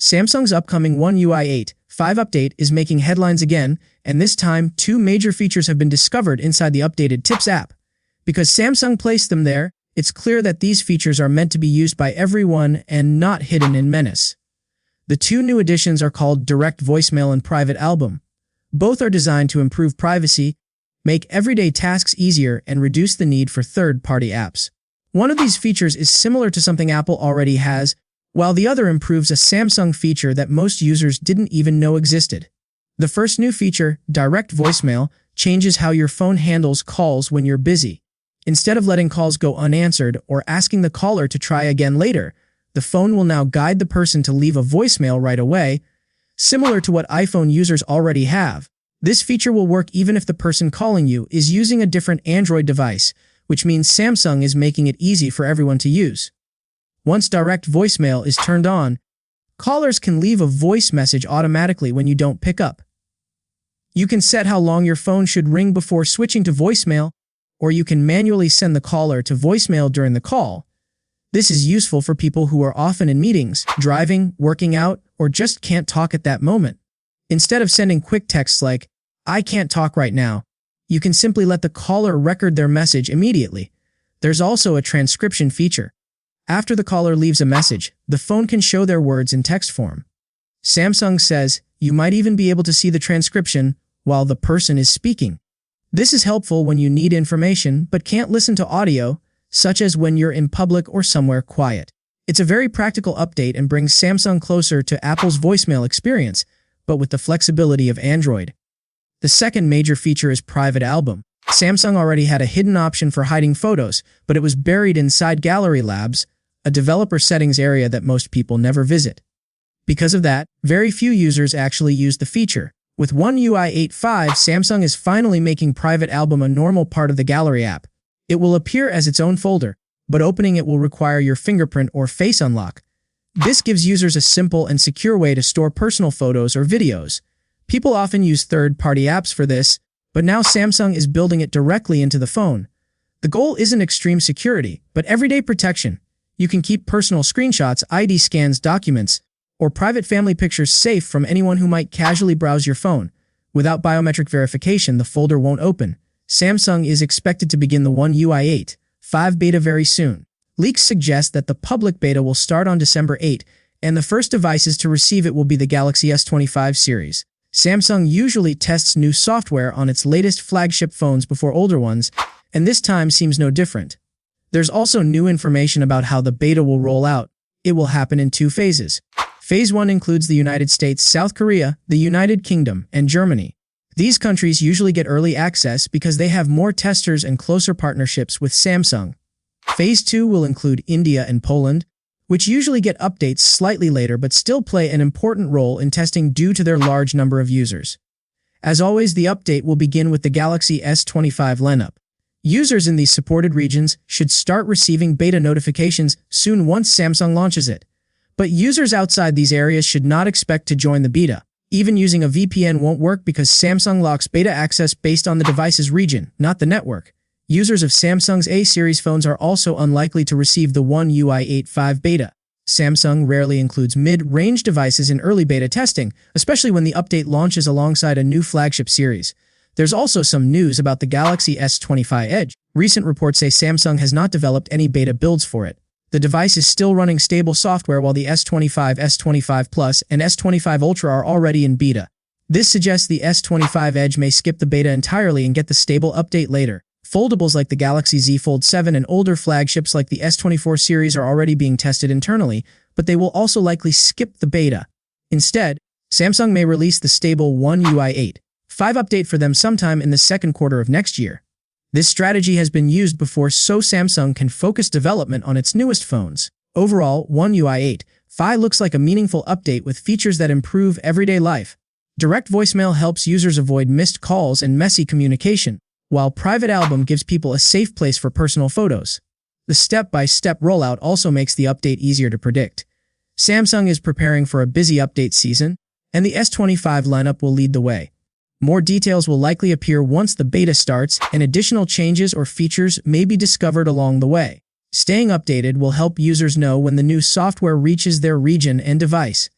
Samsung's upcoming One UI 8.5 update is making headlines again, and this time, two major features have been discovered inside the updated Tips app. Because Samsung placed them there, it's clear that these features are meant to be used by everyone and not hidden in Menace. The two new additions are called Direct Voicemail and Private Album. Both are designed to improve privacy, make everyday tasks easier, and reduce the need for third-party apps. One of these features is similar to something Apple already has, while the other improves a Samsung feature that most users didn't even know existed. The first new feature, Direct Voicemail, changes how your phone handles calls when you're busy. Instead of letting calls go unanswered or asking the caller to try again later, the phone will now guide the person to leave a voicemail right away, similar to what iPhone users already have. This feature will work even if the person calling you is using a different Android device, which means Samsung is making it easy for everyone to use. Once Direct Voicemail is turned on, callers can leave a voice message automatically when you don't pick up. You can set how long your phone should ring before switching to voicemail, or you can manually send the caller to voicemail during the call. This is useful for people who are often in meetings, driving, working out, or just can't talk at that moment. Instead of sending quick texts like, "I can't talk right now," you can simply let the caller record their message immediately. There's also a transcription feature. After the caller leaves a message, the phone can show their words in text form. Samsung says you might even be able to see the transcription while the person is speaking. This is helpful when you need information but can't listen to audio, such as when you're in public or somewhere quiet. It's a very practical update and brings Samsung closer to Apple's voicemail experience, but with the flexibility of Android. The second major feature is Private Album. Samsung already had a hidden option for hiding photos, but it was buried inside Gallery Labs, a developer settings area that most people never visit. Because of that, very few users actually use the feature. With One UI 8.5, Samsung is finally making Private Album a normal part of the Gallery app. It will appear as its own folder, but opening it will require your fingerprint or face unlock. This gives users a simple and secure way to store personal photos or videos. People often use third-party apps for this, but now Samsung is building it directly into the phone. The goal isn't extreme security, but everyday protection. You can keep personal screenshots, ID scans, documents, or private family pictures safe from anyone who might casually browse your phone. Without biometric verification, the folder won't open. Samsung is expected to begin the One UI 8.5 beta very soon. Leaks suggest that the public beta will start on December 8, and the first devices to receive it will be the Galaxy S25 series. Samsung usually tests new software on its latest flagship phones before older ones, and this time seems no different. There's also new information about how the beta will roll out. It will happen in two phases. Phase 1 includes the United States, South Korea, the United Kingdom, and Germany. These countries usually get early access because they have more testers and closer partnerships with Samsung. Phase 2 will include India and Poland, which usually get updates slightly later but still play an important role in testing due to their large number of users. As always, the update will begin with the Galaxy S25 lineup. Users in these supported regions should start receiving beta notifications soon once Samsung launches it. But users outside these areas should not expect to join the beta. Even using a VPN won't work because Samsung locks beta access based on the device's region, not the network. Users of Samsung's A series phones are also unlikely to receive the One UI 8.5 beta. Samsung rarely includes mid-range devices in early beta testing, especially when the update launches alongside a new flagship series. There's also some news about the Galaxy S25 Edge. Recent reports say Samsung has not developed any beta builds for it. The device is still running stable software while the S25, S25 Plus, and S25 Ultra are already in beta. This suggests the S25 Edge may skip the beta entirely and get the stable update later. Foldables like the Galaxy Z Fold 7 and older flagships like the S24 series are already being tested internally, but they will also likely skip the beta. Instead, Samsung may release the stable One UI 8.5 update for them sometime in the second quarter of next year. This strategy has been used before so Samsung can focus development on its newest phones. Overall, One UI 8.5 looks like a meaningful update with features that improve everyday life. Direct Voicemail helps users avoid missed calls and messy communication, while Private Album gives people a safe place for personal photos. The step-by-step rollout also makes the update easier to predict. Samsung is preparing for a busy update season, and the S25 lineup will lead the way. More details will likely appear once the beta starts, and additional changes or features may be discovered along the way. Staying updated will help users know when the new software reaches their region and device.